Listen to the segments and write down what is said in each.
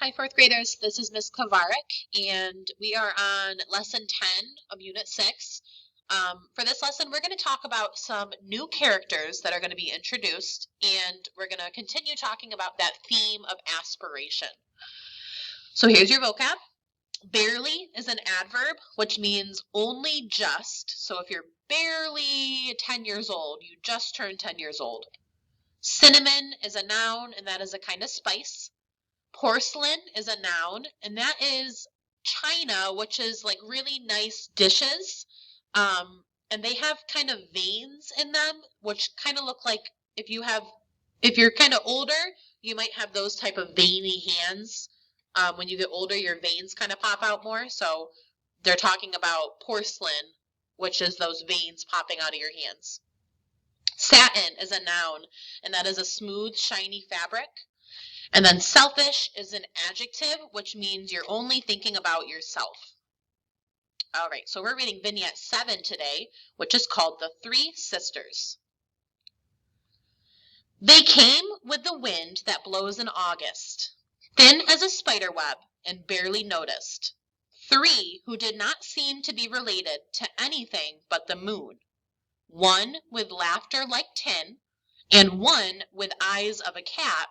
Hi, fourth graders. This is Miss Kovarik, and we are on lesson 10 of Unit 6. For this lesson, we're going to talk about some new characters that are going to be introduced, and we're going to continue talking about that theme of aspiration. So here's your vocab. Barely is an adverb, which means only just. So if you're barely 10 years old, you just turned 10 years old. Cinnamon is a noun, and that is a kind of spice. Porcelain is a noun, and that is china, which is like really nice dishes. And they have kind of veins in them, which kind of look like if you're kind of older, you might have those type of veiny hands. When you get older, your veins kind of pop out more. So they're talking about porcelain, which is those veins popping out of your hands. Satin is a noun, and that is a smooth, shiny fabric. And then selfish is an adjective, which means you're only thinking about yourself. All right, so we're reading Vignette 7 today, which is called The Three Sisters. They came with the wind that blows in August, thin as a spider web and barely noticed. Three who did not seem to be related to anything but the moon. One with laughter like tin, and one with eyes of a cat,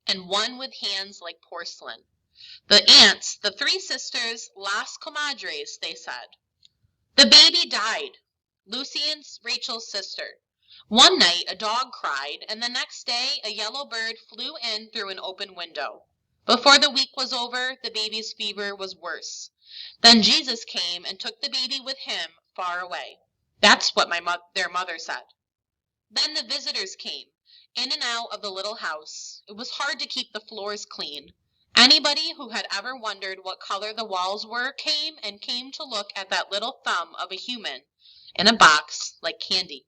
and one with hands like porcelain. The aunts, the three sisters, las comadres, they said. The baby died. Lucian's Rachel's sister. One night a dog cried, and the next day a yellow bird flew in through an open window. Before the week was over, the baby's fever was worse. Then Jesus came and took the baby with him far away. That's what their mother said. Then the visitors came, in and out of the little house. It was hard to keep the floors clean. Anybody who had ever wondered what color the walls were came to look at that little thumb of a human in a box like candy.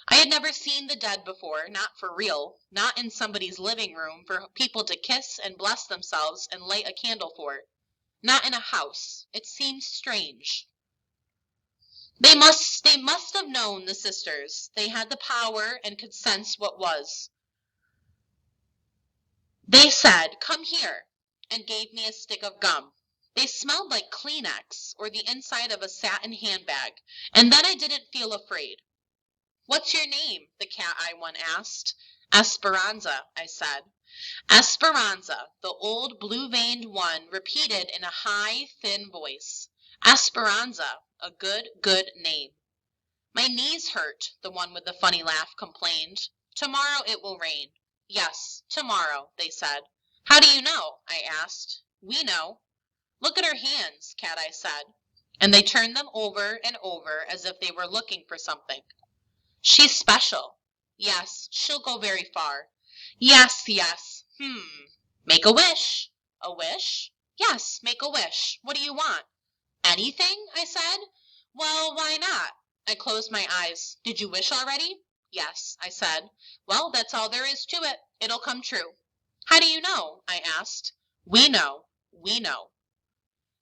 I had never seen the dead before, not for real, not in somebody's living room for people to kiss and bless themselves and light a candle for. Not in a house. It seemed strange. They must have known, the sisters. They had the power and could sense what was. They said, "Come here," and gave me a stick of gum. They smelled like Kleenex or the inside of a satin handbag, and then I didn't feel afraid. "What's your name?" the cat-eye one asked. "Esperanza," I said. Esperanza, the old blue-veined one repeated in a high, thin voice. Esperanza, a good name. "My knees hurt," the one with the funny laugh complained. "Tomorrow it will rain." "Yes, tomorrow," they said. "How do you know?" I asked. "We know." "Look at her hands," Cat-Eye said, and they turned them over and over as if they were looking for something. "She's special." "Yes, she'll go very far." Yes. "Make a wish." "A wish?" "Yes, make a wish. What do you want?" "Anything?" I said. "Well, why not?" I closed my eyes. "Did you wish already?" "Yes," I said. "Well, that's all there is to it. It'll come true." "How do you know?" I asked. We know.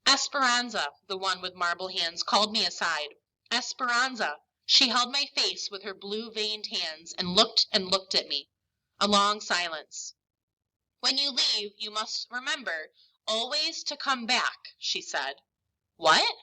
Esperanza, the one with marble hands, called me aside. Esperanza. She held my face with her blue-veined hands and looked at me. A long silence. "When you leave, you must remember always to come back," she said. "What?"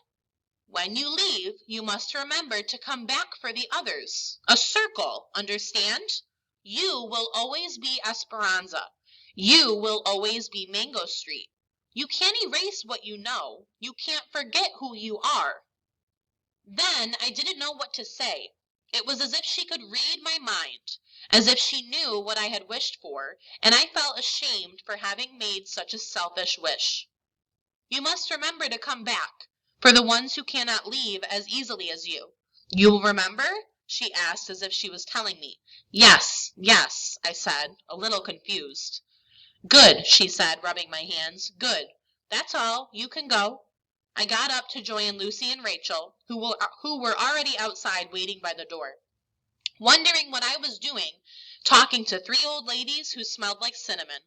"When you leave, you must remember to come back for the others. A circle, understand? You will always be Esperanza. You will always be Mango Street. You can't erase what you know. You can't forget who you are." Then I didn't know what to say. It was as if she could read my mind, as if she knew what I had wished for, and I felt ashamed for having made such a selfish wish. "You must remember to come back, for the ones who cannot leave as easily as you. You will remember?" she asked as if she was telling me. Yes, I said, a little confused. "Good," she said, rubbing my hands. "Good. That's all. You can go." I got up to join Lucy and Rachel, who were already outside waiting by the door. Wondering what I was doing, talking to three old ladies who smelled like cinnamon.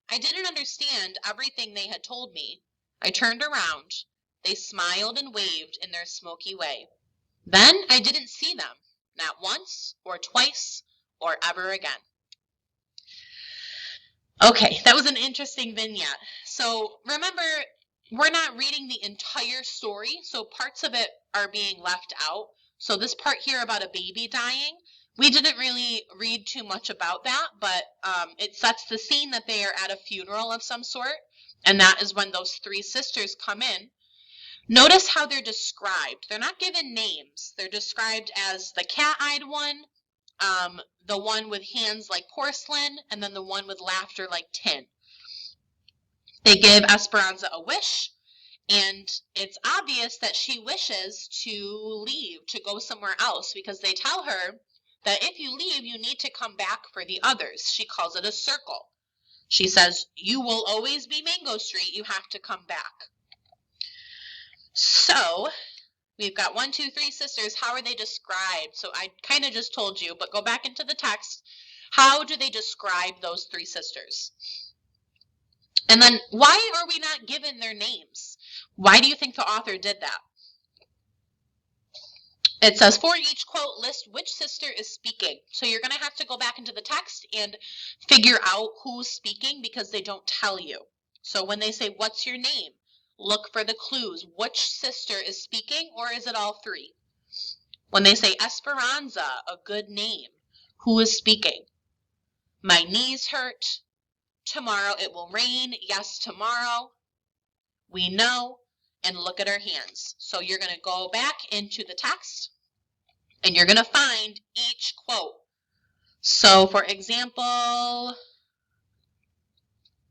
I didn't understand everything they had told me. I turned around. They smiled and waved in their smoky way. Then I didn't see them, not once or twice or ever again. Okay, that was an interesting vignette. So remember, we're not reading the entire story, so parts of it are being left out. So this part here about a baby dying, we didn't really read too much about that, but it sets the scene that they are at a funeral of some sort, and that is when those three sisters come in. Notice how they're described. They're not given names. They're described as the cat-eyed one, the one with hands like porcelain, and then the one with laughter like tin. They give Esperanza a wish, and it's obvious that she wishes to leave, to go somewhere else, because they tell her that if you leave, you need to come back for the others. She calls it a circle. She says, you will always be Mango Street, you have to come back. So, we've got 1, 2, 3 sisters. How are they described? So I kind of just told you, but go back into the text. How do they describe those three sisters? And then why are we not given their names? Why do you think the author did that? It says, for each quote, list which sister is speaking. So you're going to have to go back into the text and figure out who's speaking because they don't tell you. So when they say, what's your name? Look for the clues. Which sister is speaking, or is it all three? When they say Esperanza, a good name, who is speaking? My knees hurt. Tomorrow it will rain. Yes, tomorrow. We know. And look at our hands. So you're going to go back into the text and you're going to find each quote. So for example,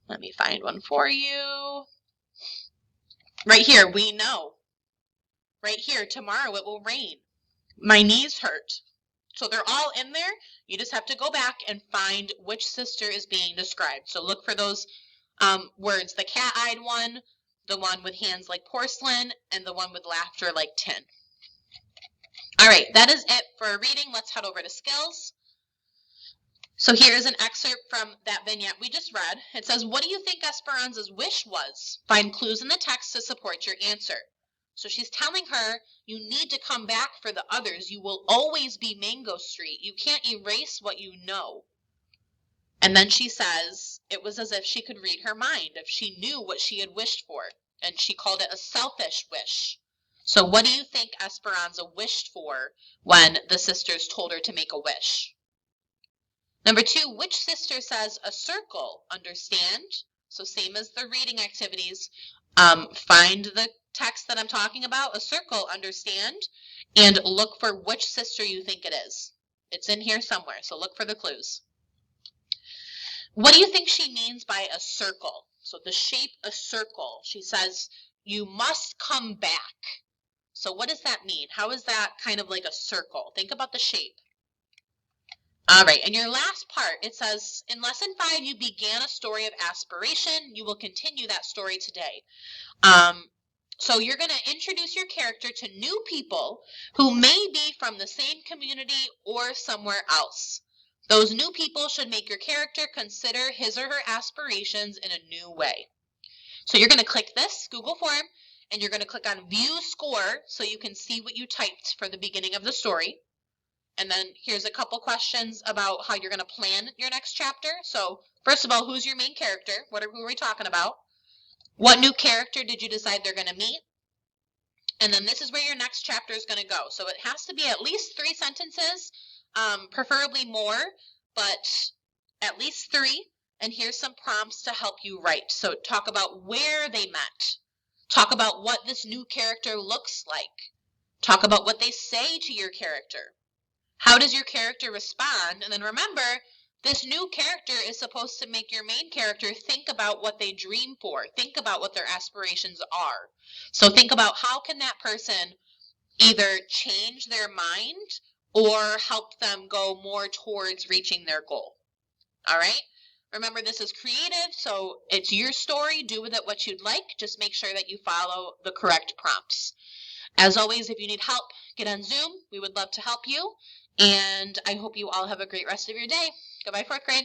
let me find one for you. Right here, we know. Right here, tomorrow it will rain. My knees hurt. So they're all in there. You just have to go back and find which sister is being described. So look for those words, the cat-eyed one, the one with hands like porcelain, and the one with laughter like tin. All right, that is it for reading. Let's head over to skills. So here's an excerpt from that vignette we just read. It says, what do you think Esperanza's wish was? Find clues in the text to support your answer. So she's telling her, you need to come back for the others. You will always be Mango Street. You can't erase what you know. And then she says, it was as if she could read her mind, if she knew what she had wished for. And she called it a selfish wish. So what do you think Esperanza wished for when the sisters told her to make a wish? Number 2, which sister says a circle? Understand? So same as the reading activities. Find the text that I'm talking about, a circle, understand, and look for which sister you think it is. It's in here somewhere, so look for the clues. What do you think she means by a circle? So the shape a circle. She says, you must come back. So what does that mean? How is that kind of like a circle? Think about the shape. All right, and your last part, it says, in lesson 5, you began a story of aspiration. You will continue that story today. So you're going to introduce your character to new people who may be from the same community or somewhere else. Those new people should make your character consider his or her aspirations in a new way. So you're going to click this Google form, and you're going to click on View Score so you can see what you typed for the beginning of the story. And then here's a couple questions about how you're going to plan your next chapter. So first of all, who's your main character? Who are we talking about? What new character did you decide they're going to meet? And then this is where your next chapter is going to go. So it has to be at least 3 sentences, preferably more, but at least 3. And here's some prompts to help you write. So talk about where they met. Talk about what this new character looks like. Talk about what they say to your character. How does your character respond? And then remember, this new character is supposed to make your main character think about what they dream for. Think about what their aspirations are. So think about how can that person either change their mind or help them go more towards reaching their goal. All right? Remember, this is creative, so it's your story. Do with it what you'd like. Just make sure that you follow the correct prompts. As always, if you need help, get on Zoom. We would love to help you. And I hope you all have a great rest of your day. Goodbye, 4th grade.